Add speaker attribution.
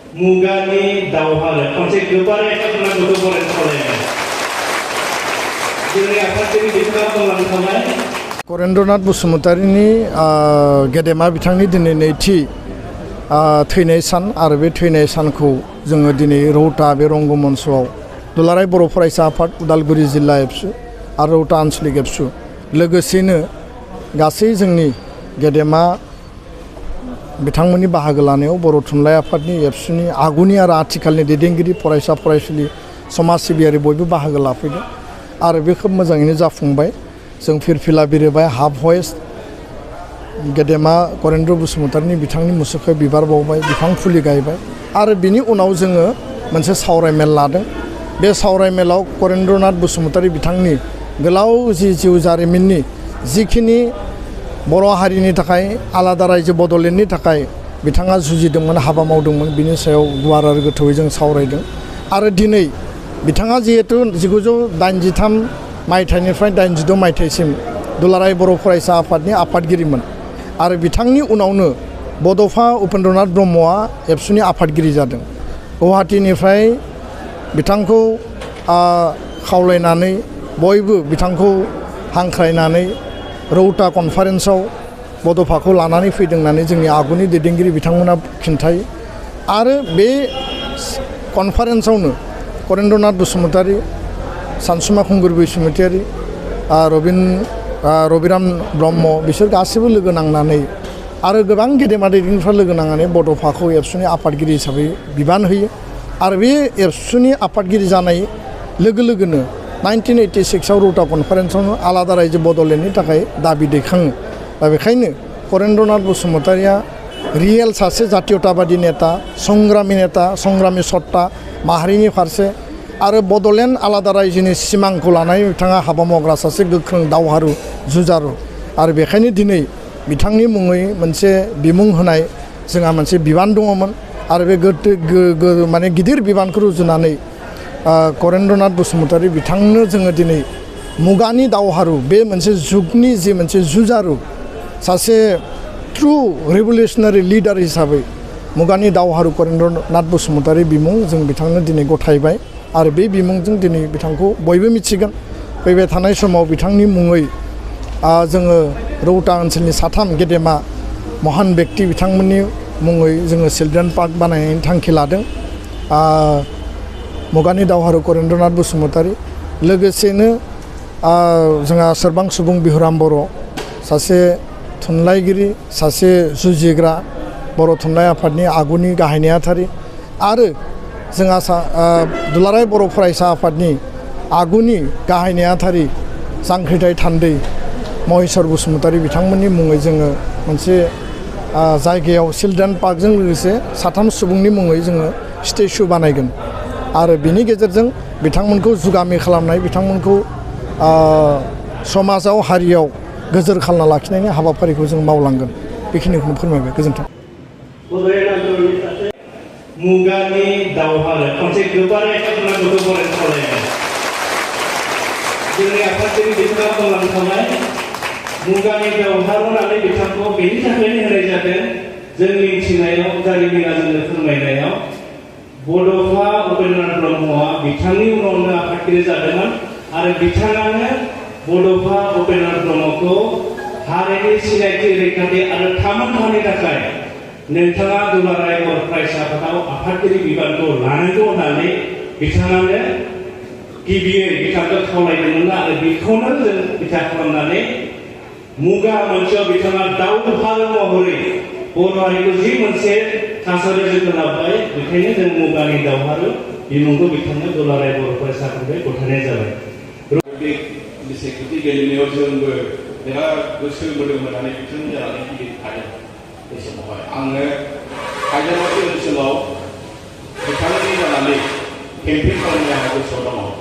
Speaker 1: मुगानि दावहारो खनसे गोबारै खालामनांगौ फरायसालियाव जोंनि आफादगिरि बिथाङा बुंलांखाबाय
Speaker 2: करेन्द्रनाथ बसुमतारीनि गेदेमा बिथांनि दिनै नैथि थैनाय सान आरो बे थैनाय सानखौ जोङो दिनै रौता बे रंगमन्चआव दुलाराय बर' फरायसा आफाद उदालगुरि जिल्ला एबसु आरो रौता आन्चलिक एबसु लोगोसेनो गासै जोंनि गेदेमा बिथांमोननि बाहागो लानायाव बर' थुनलाइ आफादनि एबसुनि आगुनि आरो आथिखालनि दैदेनगिरि फरायसा फरायसुलि समाज सिबियारि बयबो बाहागो लाफैदों आरो बे खोब मोजाङैनो जाफुंबाय जों फिरफिला बिरबाय हाफ हयस्ट गेदेमा करेन्द्र बसुमतारीनि बिथांनि मुसुखायाव बिबार बावबाय बिफां फुलि गायबाय आरो बिनि उनाव जोङो मोनसे सावरायमेल लादों बे सावरायमेलाव करेन्द्रनाथ बसुमतारी बिथांनि गोलाव जिउ जारिमिननि जिखिनि बर' हारिनि थाखाय आलादा रायजो बड'लेण्डनि थाखाय बिथाङा जुजिदोंमोन हाबा मावदोंमोन बिनि सायाव गुवार आरो गोथौयै जों सावरायदों आरो दिनै बिथाङा जिहेतु 1983 मायथाइनिफ्राय 86 मायथाइसिम दुलाराय बर' फरायसा आफादनि आफादगिरिमोन आरो बिथांनि उनावनो बड'फा उपेन्द्रनाथ ब्रह्मआ एबसुनि आफादगिरि जादों गुवाहाटीनिफ्राय बिथांखौ खावलायनानै बयबो बिथांखौ हांख्रायनानै रौता कनफारेन्सआव बड'फाखौ लानानै फैदों होननानै जोंनि आगुनि दैदेनगिरि बिथांमोना खिन्थायो आरो बे कनफारेन्सआवनो करेन्द्रनाथ बसुमतारी सानसुमा खुंगुर बैसुमतारी रबिराम ब्रह्म बिसोर गासैबो लोगो नांनानै आरो गोबां गेदेमा दैदेनगिरिफ्रा लोगो नांनानै बड'फाखौ एबसुनि आफादगिरि हिसाबै बिबान होयो आरो बे एबसुनि आफादगिरि जानाय लोगो लोगोनो 1986 आव रौता कनफारेन्सआवनो आलादा रायजो बड'लेण्डनि थाखाय दाबि दैखाङो दा बेखायनो करेन्द्रनाथ बसुमतारीया रियेल सासे जातीयताबादी नेता संग्रामी सत्ता माहारिनि फारसे आरो बड'लेण्ड आलादा रायजोनि सिमांखौ लानानै बिथाङा हाबा मावग्रा सासे गोख्रों दावहारु जुजारु आरो बेखायनो दिनै बिथांनि मुङै मोनसे बिमुं होनाय जोंहा मोनसे बिबान दङमोन आरो बे माने गिदिर बिबानखौ रुजुनानै करेन्द्रनाथ बसुमतारी बिथांनो जोङो दिनै मुगानि दावहारु बे मोनसे जुगनि जि मोनसे जुजारु सासे ट्रु रिभलिउसनारि लिडार हिसाबै मुगानि दावहारु करेन्द्रनाथ बसुमतारी बिमुं जों बिथांनो दिनै गथायबाय आरो बे बिमुंजों दिनै बिथांखौ बयबो मिथिगोन फैबाय थानाय समाव बिथांनि मुङै जोङो रौता ओनसोलनि साथाम गेदेमा महान बेक्ति बिथांमोननि मुङै जोङो चिल्ड्रेन पार्क बानायनायनि थांखि लादों मुगानि दावहारु करेन्द्रनाथ बसुमतारी लोगोसेनो जोंहा सोरबां सुबुं बिहुराम बर' सासे थुनलाइगिरि सासे जुजिग्रा बर' थुनलाइ आफादनि आगुनि गाहाय नेहाथारि आरो जोंहा दुलाराय बर' फरायसा आफादनि आगुनि गाहाय नेहाथारि जांख्रिथाय थान्दै महेश्वर बसुमतारी बिथांमोननि मुङै जोङो मोनसे जायगायाव चिल्ड्रेन पार्कजों लोगोसे साथाम सुबुंनि मुङै जोङो स्टेचु बानायगोन आरो बिनि गेजेरजों बिथांमोनखौ जुगामि खालामनाय बिथांमोनखौ समाजाव हारियाव गोजोर खालामना लाखिनायनि हाबाफारिखौ जों मावलांगोन बेखिनिखौनो फोरमायबाय गोजोन्थों
Speaker 1: मुगानि दावहारो खनसे गोबारै खालामनांगौ फरायसालियाव जोंनि आफादगिरि बिथाङा बुंलांखाबाय मुगानि दावहारु होननानै बिथांखौ बेनि थाखायनो होनाय जादों जोंनि मिथिनायाव जारिमिना जोंनो फोरमायनायाव बड'फा उपेन्द्रनाथ ब्रह्मआ बिथांनि उनावनो आफादगिरि जादोंमोन आरो बिथाङानो बड'फा उपेन्द्रनाथ ब्रह्मखौ हारिनि सिनायथि रैखाथि आरो थामोनथानि थाखाय नोंथाङा दुलाराय बर' फरायसा आफादाव आफादगिरि बिबानखौ लानांगौ होननानै बिथाङानो गिबियै बिथांखौ खावलायदोंमोन आरो बेखौनो जों बिथा खालामनानै मुगा मोनसेयाव बिथाङा दावहारु महरै बर' हारिखौ जि मोनसे थासारि जोथोन लाबाय बेखायनो जों मुगानि दावहारु बिमुंखौ बिथांनो दुलाराय बर' फरायसा आफादनिफ्राय गथायनाय जाबाय
Speaker 3: बिसायख'थि गेलेनायाव जोंबो बिराद गोसो मोदोम होनानै बिथोन जानानै गिदिर थादों बे समावहाय आङो हायद्राबाद ओनसोलाव बिथांनि जानानै केम्पेइन खालामनो आंहा गोसोआव दङ